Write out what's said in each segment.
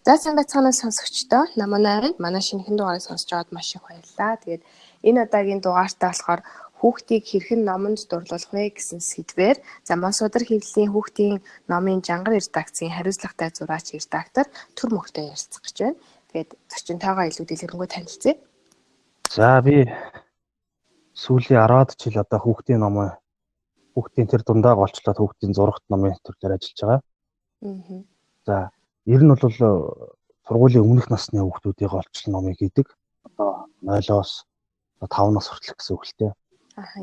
За сайн байцгаана сонсогчдоо. Намайг манай шинэхэн дугаарыг сонсож аваад маш их баярлалаа. Тэгээд энэ удаагийн дугаартаа болохоор хүүхдийг хэрхэн номонд дурлуулах вэ гэсэн сэдвээр Монсуудар хэвлэлийн хүүхдийн номын Жангар редакцийн хариуцлагатай зураач редактор Түр Мөхтэй ярилцах гэж байна. Тэгээд зочинтойгоо илүү дэлгэрэнгүй танилцъя. За би сүүлийн 10-аад жил одоо хүүхдийн тэр дундааг олчлоод хүүхдийн зурагт номын төрлөөр ажиллаж байгаа. За ер нь бол сургуулийн өмнөх насны хүүхдүүдийг олчлон номыг хийдэг. Одоо 0-оос 5 нас хүртэлх гэсэн үг л дээ.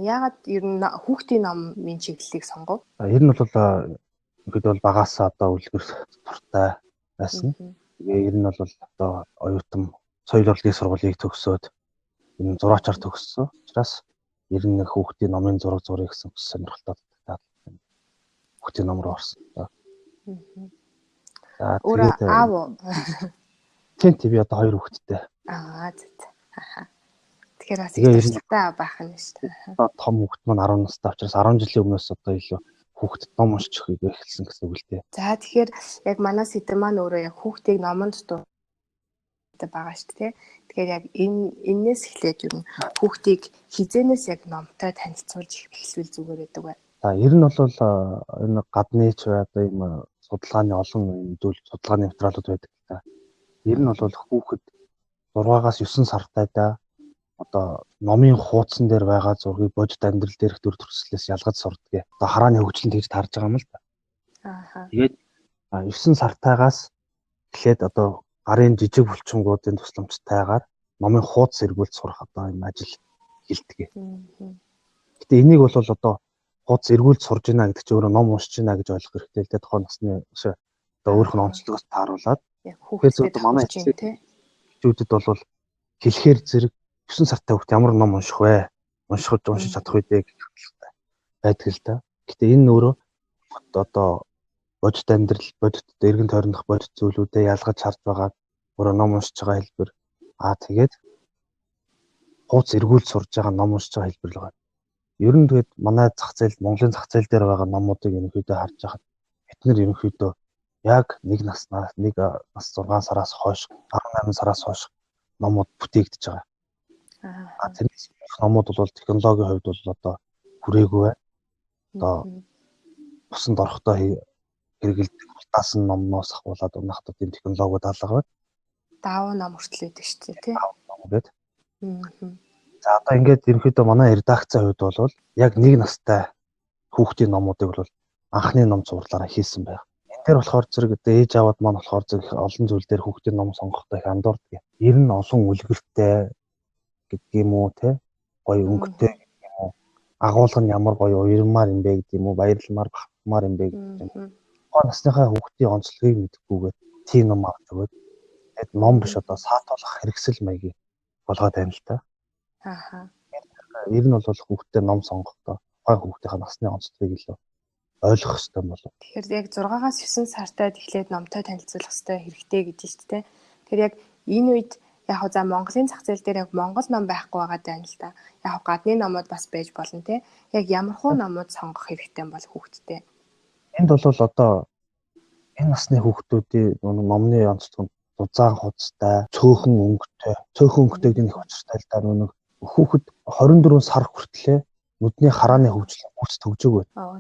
Яагаад ер нь хүүхдийн номын чиглэлийг сонгов? Ер нь бол ингээд бол багаасаа одоо үлгэр туртай байсан. Тэгээ ер нь бол одоо оюутан соёл урлагийн сургуулийг төгсөөд энэ зураачаар төгссөн. Учраас ер нь хүүхдийн номын зураг зуръя гэсэн сонирхолтой татдаг. Хүүхдийн ном руу орсон. За тэгээд аав тийм би одоо 2 хүүхэдтэй. Тэгэхээр бас ихтэй байх нь шүү дээ. Том хүүхэд маань 10 настай учраас 10 жилийн өмнөөс одоо илүү хүүхдэд ном уншиж өгөхийг эхэлсэн гэсэн үг л дээ. За тэгэхээр яг манай сэдв маань өөрөө яг хүүхдийг номонд дуртай байгаа шүү дээ. Тэгэхээр яг энээс эхлээд ер нь хүүхдийг хизээнээс яг номтой танилцуулж эхлүүл зүгээр байдаг бай. За ер нь бол энэ гадны ч одоо ийм судалгааны олон судалгааны материалууд байдаг л та. Ер нь бол хүүхэд 6-аас 9 сартайдаа одоо номын хуудсан дээр байгаа зургийг бодит амьдрал дээрх төр төрслөөс ялгаж сурдаг. Одоо харааны хөгжлөнд хийж таарж байгаа юм л та. Тэгээд 9 сартаагаас эхлээд одоо гарын жижиг булчингуудын тусламжтайгаар номын хуудас эргүүлж сурах одоо энэ ажил эхэлдэг. Гэтэ энийг бол одоо хуудас эргүүлж сурж байна гэдэг чинь өөрөө ном уншиж байна гэж ойлгох хэрэгтэй л дээ. Тухайн насны одоо өөрөх нь онцлогоос тааруулаад хүүхдэд манай хүүхдүүдэд бол хэлэхээр зэрэг 9 сартай хүүхд ямар ном унших вэ? Уншиж чадах үедээ гэх хэлтэй байдаг л да. Гэтэ энэ өөрөө одоо бодит амьдрал, бодит эргэн тойрондох бодит зүйлүүдэд ялгаж харж байгаа өөрөө ном уншиж байгаа хэлбэр. Тэгээд хуудас эргүүлж сурж байгаа ном уншиж байгаа хэлбэр л байна. Ер нь тэгээд манай Монголын зах зээл дээр байгаа номуудыг ерөнхийдөө харж байхад эдгээр ерөнхийдөө яг нэг нас 6 сараас хойш 18 сараас хойш номууд бүтээгдэж байгаа. Тэрнээс номууд бол технологийн хувьд бол одоо хүрээгүй байна. Одоо усанд орохдоо хэрэгэлдэг хурдаас нь номноос ахуулаад унахад тийм технологиуд алга байна. Даав ном хүртэл өгдөг шүү дээ, тий. Ингээд. За одоо ингээд ерөнхийдөө манай редакцийн хувьд бол яг нэг настай хүүхдийн номуудыг бол анхны ном зурлаараа хийсэн байна. Энэ дээр болохоор зэрэг ээж аваад маань болохоор зэрэг олон зүйл дээр хүүхдийн ном сонгохдоо их андуурдаг. Ер нь олон үлгэртэй гэдэг юм уу те гоё өнгөтэй гэдэг юм уу агуулга нь ямар гоё уярмаар юм бэ гэдэг юм уу баярламаар бахмаар юм бэ гэдэг юм. Тухайн насныхаа хүүхдийн онцлогийг мэдхгүйгээр тийм ном авч өгөөд тэгээд ном биш одоо саатуулах хэрэгсэл маягийг болгоод байна л та. Ер нь бол хүүхдээ ном сонгохдоо тухайн хүүхдийн насны онцлогийг илүү ойлгох хэрэгтэй болов. Тэгэхээр яг 6-аас 9 сартад эхлээд номтой танилцуулах хэрэгтэй гэж шүү дээ. Тэгэхээр яг энэ үед яг Монголын зах зээл дээр яг монгол ном байхгүй байгаа даа л да. Яг гадны номууд бас байж болно те. Яг ямар хуу номууд сонгох хэрэгтэй бол хүүхдтэй. Энд бол одоо энэ насны хүүхдүүдийн номны онцлог нь дузаан хуцтай, цөөхөн өнгөтэй гэх учиртай л да. Хүүхэд 24 сар хүртлээр нүдний харааны хөгжил төгжөөг байна.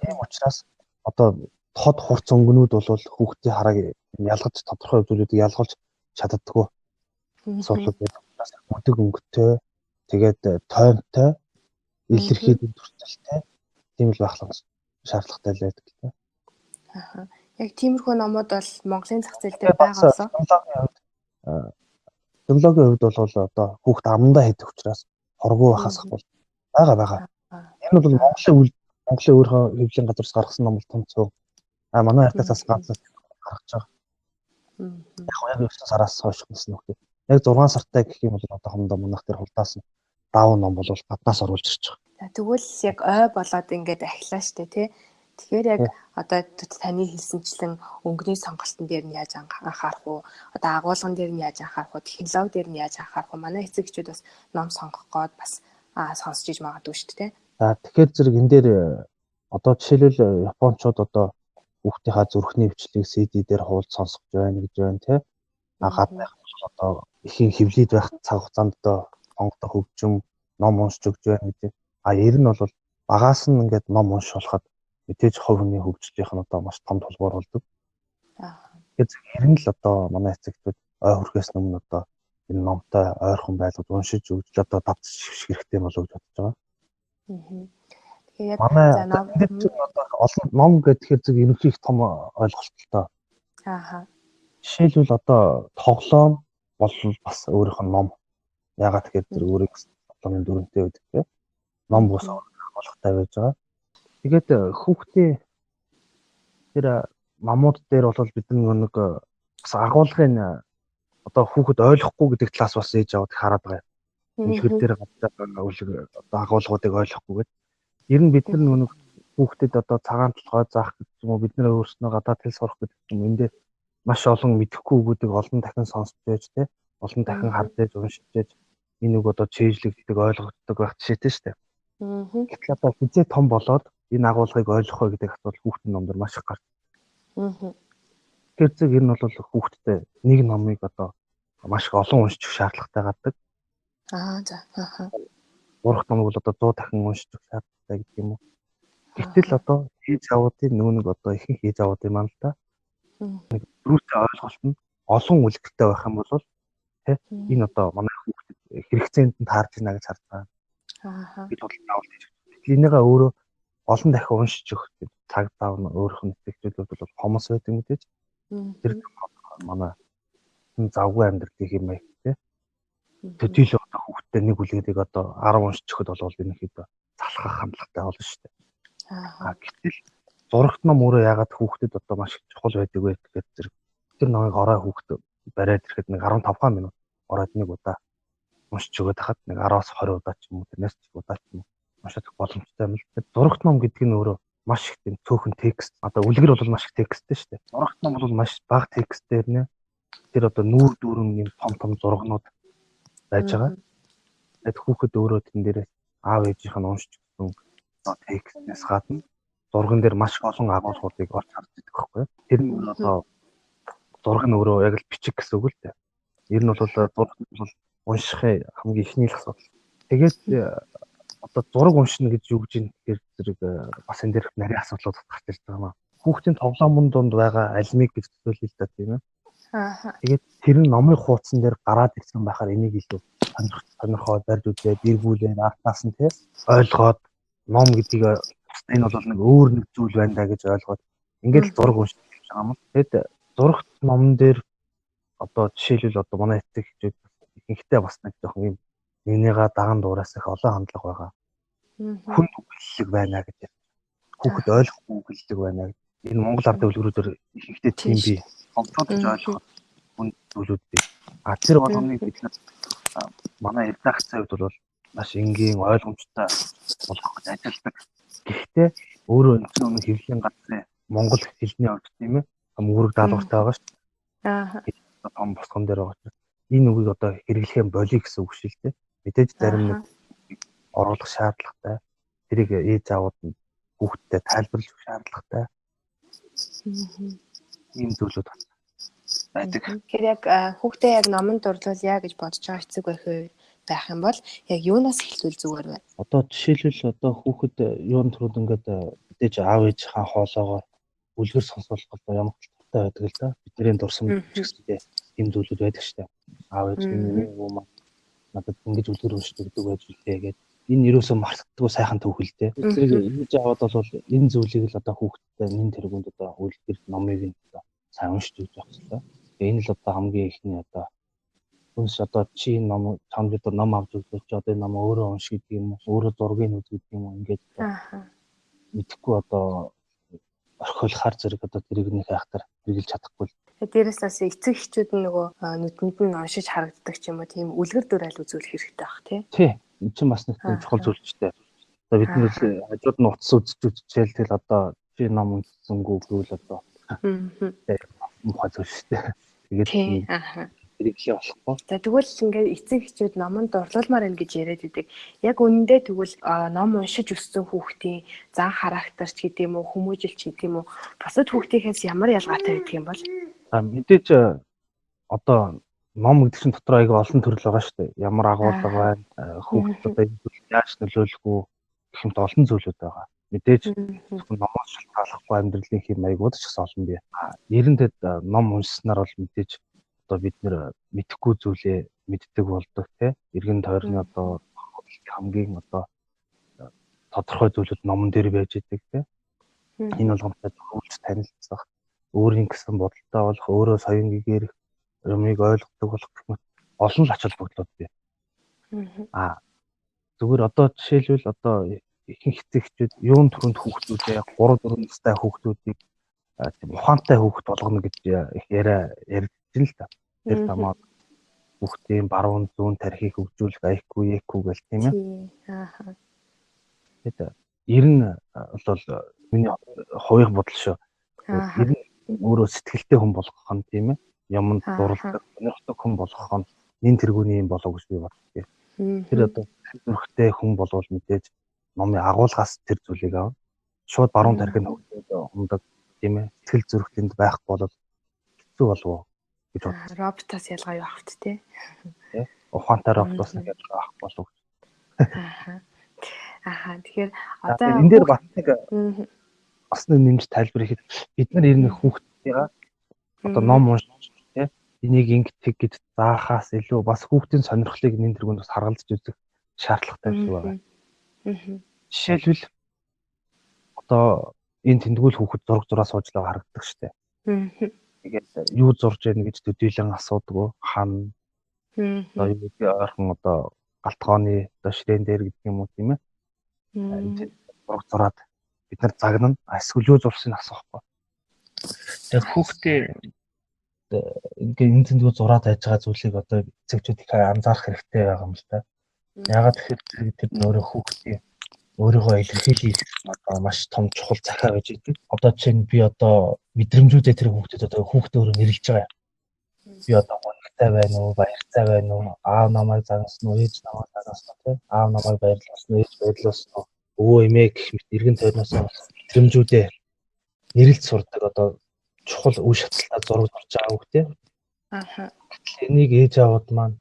Тийм учраас одоо тод хурц өнгөнүүд бол хүүхдийн харааг ялгаж тодорхой зүйлүүдийг ялгуулж чаддаггүй. Суулууд учраас өдөг өнгөтэй тэгээд тоймтой илэрхийлэн төрөлтэй тийм л байх шаардлагатай л байдаг л да. Яг тиймэрхүү номууд бол Монголын зах зээл дээр байгаасаа технологийн хувьд бол одоо хүүхд амандаа хийдэг учраас хоргүй байхаас бол байгаа. Энэ бол Монголын өөрийнхөө хэвлэлийн газраас гаргасан ном бол томцоо. Манай хартаас ганц гаргаж байгаа. Яг 9 сараас хойш гэсэн үг. Яг 6 сартай гэх юм бол одоо хондоо манайх дээр хулдаас нь даав ном бол гаднаас оруулж ирж байгаа. Тэгвэл яг ой болоод ингээд ахилаа штэ тий. Тэгэхээр яг одоо таны хэлсэнчлэн өнгөний сонголтын дээр нь яаж анхаарах уу? Одоо агуулган дээр нь яаж анхаарах уу? Технологи дээр нь яаж анхаарах уу? Манай эцэгчүүд бас ном сонгох гээд бас сонсч иж магадгүй шүү дээ. За тэгэхээр зэрэг энэ дээр одоо жишээлбэл японочууд одоо хүүхдийнхаа зүрхний хвчлийг CD дээр хуулж сонсгож байна гэж байна тий. Гад байх одоо ихийн хөвлөд байх цаг хугацаанд одоо онгодох хөгжим ном уншиж өгч байна гэдэг. Ер нь бол багаас нь ингээд ном уншуулахад мэдээж хувь хүний хөгжлийнх нь одоо маш том тулгуур болдог. Тэгэхээр ер нь л одоо манай эцэгчүүд ой хүрхээс өмнө одоо энэ номтой ойрхон байлгад уншиж өгч одоо давтчих хэрэгтэй болов гэж бодож байгаа. Тэгээд манай одоо олон ном гэхээр зөв ерөнхий их том ойлголттой. Жишээлбэл одоо тоглоом бол бас өөрийнх нь ном. Ягаад тэгэхээр тэр өөрийг тоглоомын дүрэнтэй байдаг тийм. Ном бус олохтай байж байгаа. Тэгээд хүүхдээ тэр намууд дээр бол бид нэг бас агуулгын одоо хүүхэд ойлгохгүй гэдэг талаас бас ээж аваад хараад байгаа. Үнэхээр дээр одоо агуулгуудыг ойлгохгүйгээд ер нь бид нар хүүхдэд одоо цагаан толгой заах гэдэг юм уу бид нэр өөрснөө гадаад хэл сурах гэдэг юм энэ дээр маш олон мэдэхгүй үгүүдийг олон дахин сонсч байж тэ олон дахин харж байж уншиж байж энэ үг одоо чэйжлэгддэг ойлгогддог байх жишээтэй шүү дээ. Гэтэл одоо хизээ том болоод энэ агуулгыг ойлгох вэ гэдэг асуудал хүүхдийн номдор маш их гарч. Тэр зэрэг ер нь бол хүүхдтэй нэг номыг одоо маш их олон уншиж шаардлагатай гадаг. Урах номыг бол одоо 100 дахин уншиж шаардлагатай гэдэг юм уу. Гэтэл одоо хийж авуудын нэг одоо ихэнх хийж авуудын маань л да. Нэг дөрөвтэй ойлголт нь олон үлгэртэй байх юм бол тий энэ одоо манай хүүхдэд хэрэгцээнд нь таарж байна гэж харж байгаа. Бид бол заавал хийж. Энийгээ өөрөө олон дахин уншиж өгөх цаг зав нь өөрөх нь эцэгчүүд бол хомос байдаг мэдээж. Тэр манай завгүй амьдралын хэм маяг тий. Төдийлөө одоо хүүхдтэй нэг үлгэрийг одоо 10 уншиж өгөхөд бол энэ хэд залхах хандлагатай болно шүү дээ. Гэтэл зурагт ном өөрөө ягаад хүүхдэд одоо маш чухал байдаг вэ гэхээр зэрэг тэр номыг орой хүүхд бариад ирэхэд нэг 15 минут оройд нэг удаа уншиж өгöd хахад нэг 10-аас 20 удаа ч юм уу тэрнээс ч удаа ч юм уу унших боломжтой юм л. Зурагт ном гэдэг нь өөрөө маш их тийм цөөхөн текст. Одоо үлгэр бол маш их тексттэй шүү дээ. Зурагт ном бол маш бага текстээр нэ тэр одоо нүүр дүүрэн юм том зурагнууд байж байгаа. Тэгэд хүүхэд өөрөө тэн дээрээ аав ээжийнх нь уншиж өгсөн текстнээс гадна зурган дээр маш олон агуулгуудыг олж харж байгаа байхгүй. Тэр нь одоо зураг нь өөрөө яг л бичих гэсэн үг л дээ. Ер нь бол зураг бол уншихын хамгийн ихний л асуудал. Тэгээд одоо зураг уншина гэж юу гэж юм гэхээр зэрэг бас энэ дээрх нарийн асуудлууд гарч ирж байгаа юм аа. Хүүхдийн тоглоомн донд байгаа алимыг гэж төсөөлөе л да тийм ээ. Тэгээд тэр нь номын хуудсан дээр гараад ирсэн байхаар энийг илүү сонирхоод барьж үзээд эргүүлээд артнаас нь тийм ойлгоод ном гэдгийг энэ бол нэг өөр нэг зүйл байна да гэж ойлгоод ингээд л зураг уншиж байгаа юм. Тэгэд зурагт номон дээр одоо жишээлбэл одоо манай эцэг эхчүүд ихэнхдээ бас нэг жоохон юм нэгнийгаа даган дуураас их олон хандлага байгаа. Хүн үгэллэг байна гэж. Хүүхэд ойлгохгүй үгэллэг байна гэж. Энэ Монгол ардын үлгэрүүдээр ихэнхдээ тийм бий. Онцгойж ойлгох хүн зүйлүүдтэй. Тэр болгоныг бид манай редакцийн хувьд бол маш энгийн ойлгомжтой болгох гэж ажилладаг. Гэхдээ өөрөө энэ хэвлэлийн газрын монгол хэлний орч тийм ээ үүрэг даалгавартай байгаа шүү дээ. Том босгон дээр байгаа учраас энэ үгийг одоо хэрэглэхээ болиё гэсэн үг шүү дээ. Мэдээж зарим нэг оруулах шаардлагатай. Тэрийг ээж аваад хүүхдэд тайлбарлах шаардлагатай. Ийм зүйлүүд байдаг. Тэгэхээр яг хүүхдээ яг номон дурлуулъя гэж бодож байгаа эцэг байх юм бол яг юунаас эхлүүл зүгээр вэ? Одоо жишээлбэл одоо хүүхэд юун төрөд ингээд мэдээж аав ээжийнхээ хоолоогоор үлгэр сонсуулах одоо ямар талтай байдаг л да. Бидний дурсам гэсэндээ ийм зүйлүүд байдаг шүү дээ. Аав ээж миний юу маа надад ингэж үлгэр уншиж өгдөг байж үлдээ гэдэг. Энэ юусоо мартдаггүй сайхан төвхөлтэй. Тэрийг ээж аваад бол энэ зүйлийг л одоо хүүхдэд нэн тэргуунд одоо үлгэр номыг нь одоо сайн уншиж өгч явах хэрэгтэй. Энэ л одоо хамгийн ихний одоо хүнс одоо чи ном чамд ном авч өгч одоо энэ ном өөрөө унш гэдэг юм уу өөрөө зургийг үз гэдэг юм уу ингээд мэдхгүй одоо орхиулахар зэрэг одоо тэрийг нэг хайхтар хэрэгжилж чадахгүй. Дээрээс бас эцэг эхчүүд нөгөө нүдэнд нь уншиж харагддаг ч юм уу тийм үлгэр дөөрөл үзүүлэх хэрэгтэй байх тий. Энэ чинь бас нэг чухал зүйлчтэй. Одоо бид нэр хажууд нь утас үзчихвэл тэгэл одоо чи ном уншсангүй гэвэл одоо мухад зүйл шүү дээ. Тэгээд хэрэглээ болохгүй. За тэгвэл ингээд эцэг эхчүүд номонд орлуулмаар байна гэж яриад идэг. Яг үнэндээ тэгвэл ном уншиж өссөн хүүхдийн зан характер ч гэдэг юм уу, хүмүүжил ч гэдэг юм уу, бусад хүүхдийнхээс ямар ялгаатай байдаг юм бол? Мэдээж одоо ном гэдэг чинь дотор аяга олон төрөл байгаа шүү дээ. Ямар агуулга байна, хүүхдэд одоо яаж нөлөөлөх үү гэх мэт олон зүйлүүд байгаа. Мэдээж номоос шалтгааллахгүй амьдралын хэм маягууд ч гэсэн олон бий. Эрэндээ ном уншсанаар бол мэдээж одоо бид нэр мэдэхгүй зүйлээ мэддэг болдог те. Иргэн тойрны одоо хамгийн одоо тодорхой зүйлүүд номон дээр байж идэг те. Энэ болгоомжтой хөвөлж танилцах, өөрийн гэсэн бодолтой болох, өөрөө соён гэгээр юмыг ойлгодог болох гэх мэт олон л ач холбогдлууд бий. Зүгээр одоо жишээлбэл одоо ихэнх эцэгчүүд юун төрөнд хүүхдүүдээ 3 4 настай хүүхдүүдийг тийм ухаантай хүүхд болгоно гэж их ярьж л та. Тэр тамаа хүүхдийн баруун зүүн тархийг хөгжүүлэх IQ гэл тийм ээ. Тэгээд ер нь бол миний хувийн бодол шүү. Ер нь өөрөө сэтгэлтэй хүн болгох нь тийм ээ. Юмд дурлах, сонирхдаг хүн болгох нь энэ тэргүүний юм болов гэж би боддог. Тэр одоо зүрхтэй хүн болвол мэдээж номын агуулгаас тэр зүйлийг авна. Шууд баруун тархинд хөндөг тийм ээ. Сэтгэл зүрхтэнд байхгүй бол хэцүү болов уу гэж бодлоо. Роботоос ялгаа юу авт те. Ухаантай роботоос нэг ялгаа авах болов. Тэгэхээр одоо энэ дээр бас нэг осны нэмж тайлбар хийхэд бид нар ер нь хүүхдүүдээ одоо ном уншиж тийм энийг ингэдэг гэж заахаас илүү бас хүүхдийн сонирхлыг нэн тэргүүнд бас харгалзаж үзэх шаардлагатай байна. Жишээлбэл одоо энэ тэмдгүүл хүүхэд зураг зураа суужлаа харагддаг штеп. Тэгээд юу зурж яана гэж төдийлөн асуудаг хана. Одоо юу ойрхон одоо галтгооны одоо ширээн дээр гэдэг юм уу тийм ээ. Энэ зураг зураад бид нар загнана. Эсвэл юу зурсныг асуухгүй. Тэгээд хүүхдээ ингээ энэ тэмдгүүл зураад байж байгаа зүйлийг одоо эцэгчүүд их анзаарах хэрэгтэй байгаа юм л та. Ягаад тэгэхээр тэр нөрөө хүүхдийн өөрийгөө илэрхийлэх одоо маш том чухал захиа байж идэг. Одоо чинь би одоо мэдрэмжүүдээ тэр хүүхдэд одоо хүүхдээ өөрөө нэрлэж байгаа. Би одоо гонхтой байна уу, баяртай байна уу, аав намайг загнасан уу, ээж намайг загнасан уу, тийм аав намайг баярлуулсан уу, ээж баярлуулсан уу, өвөө эмээ гэх мэт иргэн тойрноос мэдрэмжүүдээ нэрлж сурдаг одоо чухал үе шаталтаа зураг зурж байгаа хүүхдээ. Энийг ээж аавууд маань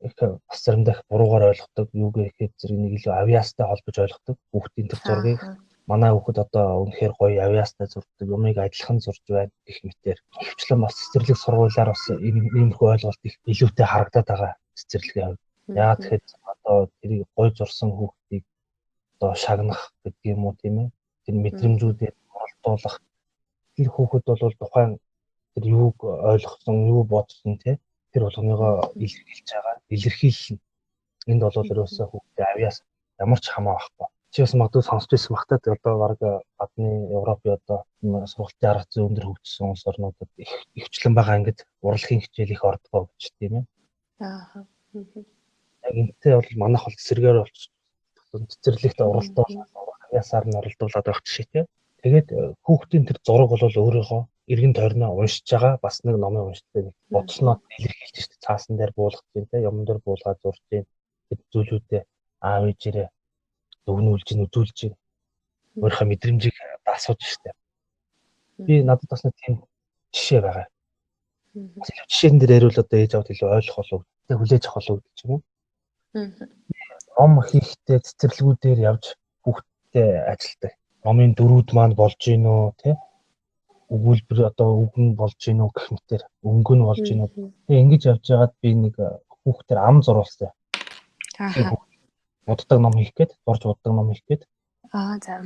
их бас заримдаа их буруугаар ойлгодог. Юу гэхээр зэрэг нэг илүү авьяастай холбож ойлгодог. Хүүхдийн тэр зургийг манай хүүхэд одоо үнэхээр гоё авьяастай зурдаг, юмыг адилхан зурж байна гэх мэтээр. Хөвчлэн бас цэцэрлэг сургуулиар бас иймэрхүү ойлголт их илүүтэй харагдаад байгаа цэцэрлэгийн хувьд. Яагаад тэгэхээр одоо тэрийг гоё зурсан хүүхдийг одоо шагнах гэдэг юм уу тийм ээ. Тэр мэдрэмжүүдэд оролдуулах. Тэр хүүхэд бол тухайн тэр юуг ойлгосон, юу бодсон тийм тэр болгоныгоо илэрхийлж байгаа, илэрхийлнэ. Энд бол ерөөсөө хүүхдээ авьяас ямар ч хамаа байхгүй. Чи бас магадгүй сонсч байсан бах та одоо баг гадны Европын одоо сургалтын арга зүй өндөр хөгжсөн улс орнуудад ихвчлэн байгаа ингээд урлагийн хичээл их ордгоо гэж тийм ээ. Яг энэтэй бол манайх бол эсэргээр болчих. Цэцэрлэгт оролдоо авьяасаар нь оролдуулаад байх жишээ тийм. Тэгээд хүүхдийн тэр зураг бол өөрийнхөө иргэн тойрноо уншиж байгаа бас нэг номыг уншдаг нэг бодсноо илэрхийлж шүү дээ. Цаасан дээр буулгах юм те юм дээр буулгаад зурж юм. Тэд зүйлүүдээ аав ээжээрээ дүгнүүлж гин үзүүлж гин. Өөрийнхөө мэдрэмжийг асууж шүү дээ. Би надад бас нэг тийм жишээ байгаа. Бас илүү жишээн дээр яриул одоо ээж аваад илүү ойлгох болов. Тэ хүлээж авах болов гэж юм уу? Ном хийхдээ цэцэрлэгүүдээр явж хүүхдтэй ажилтдаг. Номын дөрүүд маань болж гин үү те өгүүлбэр одоо үгэн болж гин үү гэх мэтэр өнгө нь болж гин үү. Тэгээ ингэж явж байгаад би нэг хүүхдээр ам зурулсан. Уддаг ном хийх гээд зурж уддаг ном хийх гээд. За.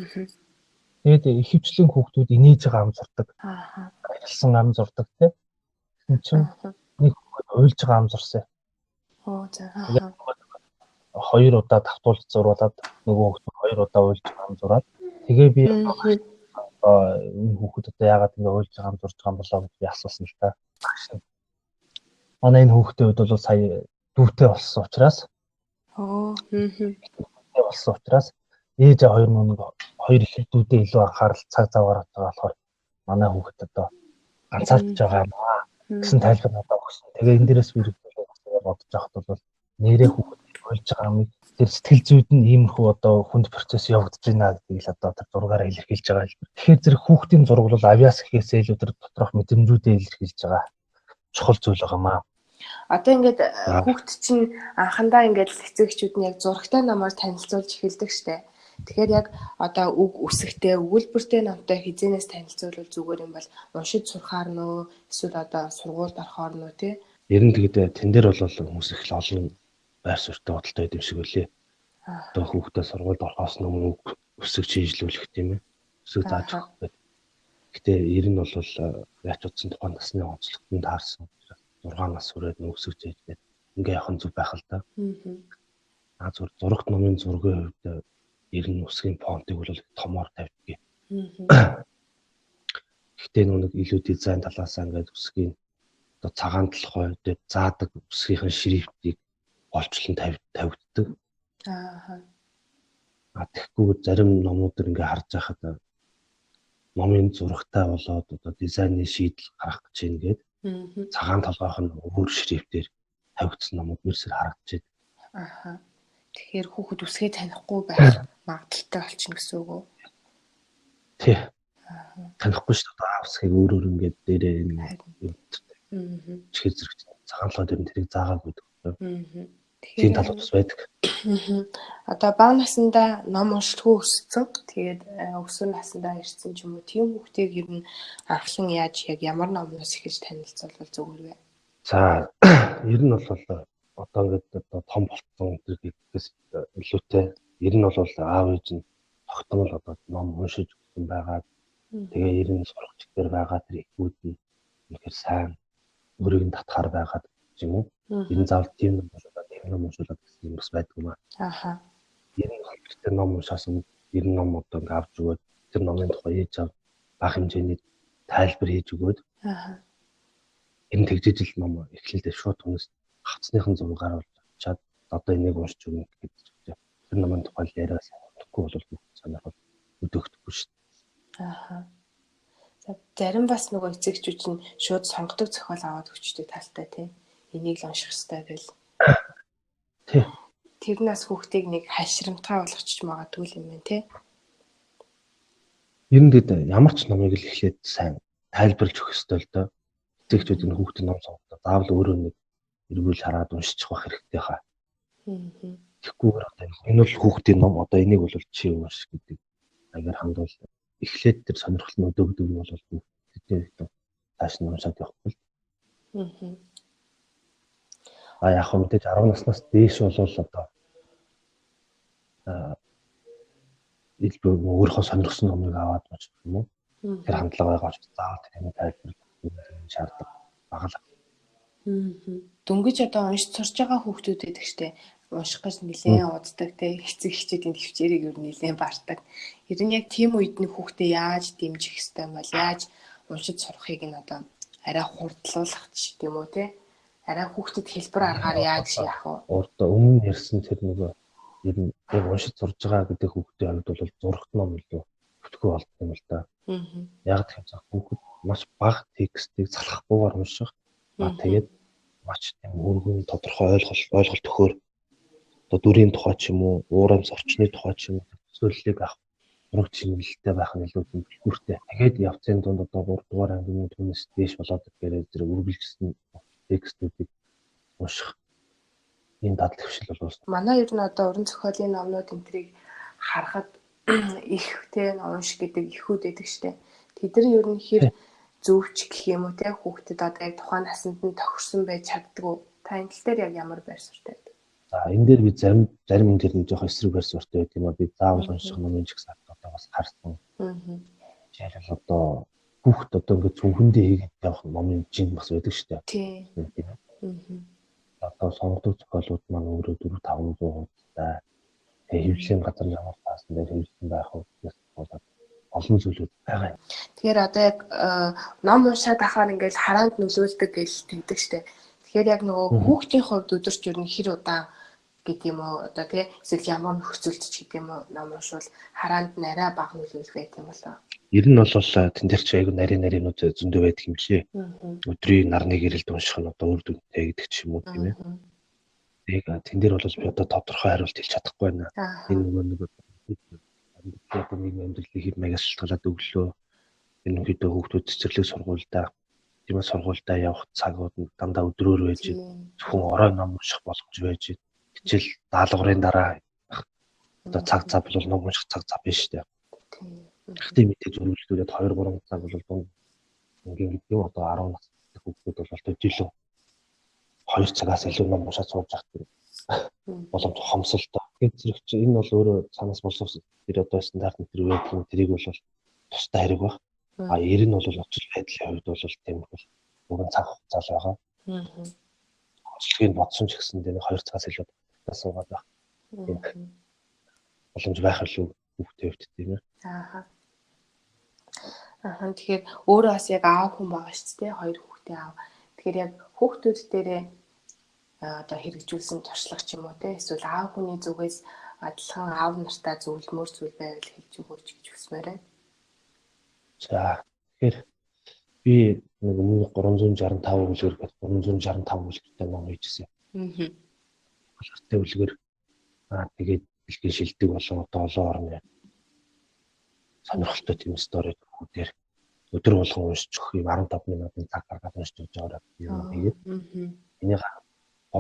Тэгээд ихэвчлэн хүүхдүүд инээж байгаа ам зурдаг. Аялсан ам зурдаг те. Энэ чинь нэг хүүхэд уйлж байгаа ам зурсан. За. 2 удаа давтуулж зуруулаад нөгөө хүүхэд 2 удаа уйлж байгаа ам зураад тэгээ би энэ хүүхэд одоо яагаад ингэ уйлж байгаа ам зурж байгаа юм болоо гэж би асуусан л та. Манай энэ хүүхдийн хувьд бол сая дүүтэй болсон учраас болсон учраас ээж хоёр нэг хоёр их дүүтэй илүү анхаарал цаг заваар байгаа болохоор манай хүүхэд одоо ганцаардж байгаа юм аа гэсэн тайлбар надад өгсөн. Тэгээ энэ дээрээс би бодож байхад бол нэрээ хүүхэд болж байгаа юм. Тэр сэтгэл зүйд нь иймэрхүү одоо хүнд процесс явагдаж байна гэдгийг л одоо тэр зургаараа илэрхийлж байгаа юм. Тэгэхээр зэрэг хүүхдийн зураг бол авиас гэхээсээ илүү тэр доторх мэдрэмжүүдээ илэрхийлж байгаа чухал зүйл байгаа маа. Одоо ингээд хүүхд чинь анхандаа ингээд эцэгчүүд нь яг зурагтай намаар танилцуулж эхэлдэг штэ. Тэгэхээр яг одоо үг үсэгтэй, өгүүлбэртэй намтай хизэнээс танилцуулбал зүгээр юм бол уншиж сурахаар нөө эсвэл одоо сургуульд орохоор нөө тий. Ер нь тэгээд тэн дээр бол хүмүүс их л олон байр суурьтай бодолтой байд юм шиг үлээ. Одоо хүүхдээ сургуульд орохоос өмнө үсэг шинжилүүлэх тийм ээ. Үсэг зааж өгөх гэдэг. Гэтэ ер нь бол яач утсан тухайн насны онцлогтод таарсан. 6 нас хүрээд үсэг зээжгээд ингээ явах нь зүг байх л да. Зүгээр зурагт номын зургийн хувьд ер нь үсгийн фонтыг бол томоор тавьдаг. Гэтэ нэг илүү дизайн талаас ингээд үсгийн одоо цагаан толгой дээр заадаг үсгийнхэн шрифтийг олчлон тавигддаг. Тэгэхгүй зарим номуудэр ингээ харж байхад номын зурагтай болоод одоо дизайны шийдэл гаргах гэж байна гээд цагаан толгойх нь өөр шрифтээр тавигдсан номууд мэрсээр харагдаж байна. Тэгэхээр хүүхэд үсгээ танихгүй байх магадaltaй болчихно гэсэн үг үү? Тий. Танихгүй шүү дээ. Үсгийг өөр ингээд дээрээ чихэр зэрэг цагаан толгой дээр нь тэрийг заагаагүй гэдэг. Тийм талууд бас байдаг. Одоо бага насндаа ном уншилгүй өссөн. Тэгээд өсвөр насндаа ирсэн ч юм уу тийм хүүхдийг ер нь анхлан яаж яг ямар номноос эхэлж танилцуулбал зүгээр вэ? За ер нь бол одоо ингээд одоо том болцсон гэдэгээс илүүтэй ер нь бол аав ээж нь тогтмол одоо ном уншиж өгсөн байгаа. Тэгээ ер нь сурагч дээр байгаа тэр ихүүд нь үнэхээр сайн өөрийг нь татахаар байгаа юм уу? Энэ заавал тийм ном болоод тийм ном уншуулаад гэсэн юм бас байдаг юм аа. Ер нь хэрэгтэй ном уншаасан ер нь ном одоо ингээд авч өгөөд тэр номын тухай ээж аав бага хэмжээний тайлбар хийж өгөөд энэ тэгжижил ном эхлэлдээ шууд хүнээс хацсныхан зургаар болж чад одоо энийг уншиж өгнө гэдэг чинь тэр номын тухай яриас авахгүй бол сонирхол өдөөгдөхгүй шүү дээ. За зарим бас нөгөө эцэгчүүд нь шууд сонгодог зохиол аваад өгчдөг талтай тийм. Энийг л унших хэрэгтэй гэл. Тий. Тэрнээс хүүхдийг нэг хашрамтгай болгочих магадгүй юм байна тий. Ер нь гээд ямар ч номыг л эхлээд сайн тайлбарлаж өгөх хэрэгтэй л доо. Эцэгчүүд энэ хүүхдийн ном сонгохдоо заавал өөрөө нэг эргүүл хараад уншчих байх хэрэгтэй хаа. Тэгэхгүйгээр одоо энэ бол хүүхдийн ном одоо энийг бол чи унших гэдэг агаар хандвал эхлээд тэр сонирхол нь өдөөгдөг нь бол тэдний тааш нь уншаад явахгүй л. Яг хөө мэдээж 10 наснаас дээш бол одоо илүү өөрийнхөө сонирхсон номыг аваад унших юм уу? Тэр хандлагаа олж заавал тэр тайлбарлах шаардлагатай бага л. Дөнгөж одоо уншиж сурж байгаа хүүхдүүд байдаг штэ. Унших гэж нэлээд уддаг те эцэг эхчүүдийн төвчээрийг юу нэлээд бардаг. Ер нь яг тийм үед нь хүүхдээ яаж дэмжих хэвтэй бол яаж уншиж сурахыг нь одоо арай хурдлуулах ч гэдэм үү те. Арай хүүхдэд хэлбэр аргаар яаж яах вэ? Одоо өмнө ярьсан тэр нөгөө ер нь яг уншиж сурж байгаа гэдэг хүүхдийн хувьд бол зурагт ном илүү бүтгэл болдог юм л да. Яг тэгэхээр хүүхэд маш бага текстийг залхахгүйгээр унших. Тэгээд маш тийм өргөн тодорхой ойлголт өгөхөөр одоо дүрийн тухай ч юм уу, уур амьс орчны тухай ч юм уу төсөөллийг авах зураг чиглэлтэй байх нь илүү төлөвлөртэй. Тэгээд явцын дунд одоо 3 дугаар ангийн түүнээс дээш болоод ирэхээр зэрэг үргэлжлсэн текстүүдийг унших энэ дадал хвшил бол манай ер нь одоо уран зохиолын номнууд энтрийг харахад их те унших гэдэг ихүүд байдаг штэ. Тэд нар ер нь хэр зөвч гэх юм уу те хүүхдэд одоо яг тухайн насанд нь тохирсон байж чаддгүй. Та энэ тал дээр яг ямар байр суурьтай байдаг? За энэ дээр би зарим энэ дээр нэг жоох эсрэг байр суурьтай байдаг юм а. Би заавал унших номын ч гэсэн одоо бас харсан. Жишээлбэл одоо хүүхд одоо ингээд зөвхөндөө хийгээд явах номын жин бас байдаг шүү дээ. Тийм. Одоо сонгодог зохиолууд маань өөрөө 400-500 хуудастай. Тэгээ хэвлэлийн газар ямар таасан дээр хэвлэн байх үгээс болоод олон зүйлүүд байгаа юм. Тэгэхээр одоо яг ном уншаад ахаар ингээд хараанд нөлөөлдөг гэж тэгдэг штэ. Тэгэхээр яг нөгөө хүүхдийн хувьд өдөрч ер нь хэр удаан гэдэг юм уу одоо тий эсвэл ямар нөхцөлд ч гэдэг юм уу ном уншвал хараанд нарай бага нөлөөлөх байт юм болоо. Ер нь бол тэн дээр чи айгу нарийнууд зөндөө байдаг юм чи. Өдрийн нарны гэрэлд унших нь одоо үр дүнтэй гэдэг ч юм уу тийм ээ. Тэг тэн дээр бол би одоо тодорхой хариулт хэлж чадахгүй байна. Энэ нөгөө одоо нэг амьдралын хэв маягаас шалтгаалаад өглөө энэ хэд хүүхдүүд цэцэрлэг сургуультай тийм ээ сургуультай явах цагууд нь дандаа өдрөөр байж зөвхөн орой ном унших боломж байж хичээл даалгаврын дараа одоо цаг цав бол ном унших цаг цав биш шүү дээ. Гэхдээ мэдээж үргэлжлүүлээд 2-3 цаг бол дунд ингийн гэдэг юм одоо 10 настай хүүхдүүд бол төдийлөн 2 цагаас илүү ном уншаад сууж явах боломж хомсолтой. Тэгээд зэрэг чи энэ бол өөрөө санаас боловсон тэр одоо стандарт метр байдаг тэрийг бол тустай хэрэг баг. Ер нь бол очил байдлын хувьд бол тийм бол бүгэн цаг хугацаа л байгаа. Очлогийг бодсон ч гэсэн тэр 2 цагаас илүү суугаад байх. Боломж байх илүү хүүхдээ хувьд тийм ээ. Тэгэхээр өөрөө бас яг аав хүн байгаа шүү дээ. 2 хүүхдээ аав. Тэгэхээр яг хүүхдүүд дээрээ одоо хэрэгжүүлсэн туршлага ч юм уу те эсвэл аав хүний зүгээс адилхан аав нартай зөвлөмөр зүйл байвал хэлж өгөөч гэж хүсмээр байна. За тэгэхээр би нэг өмнө 365 үлгэр гэж 365 үлгэртэй ном хийжсэн. Улиртай үлгэр тэгээд дэлхийн шилдэг болон одоо олон орны сонирхолтой тийм стори дээр өдөр болгон уншиж өгөх юм 15 минутын цаг гаргаад уншиж байгаа юм. Тэгээд энийг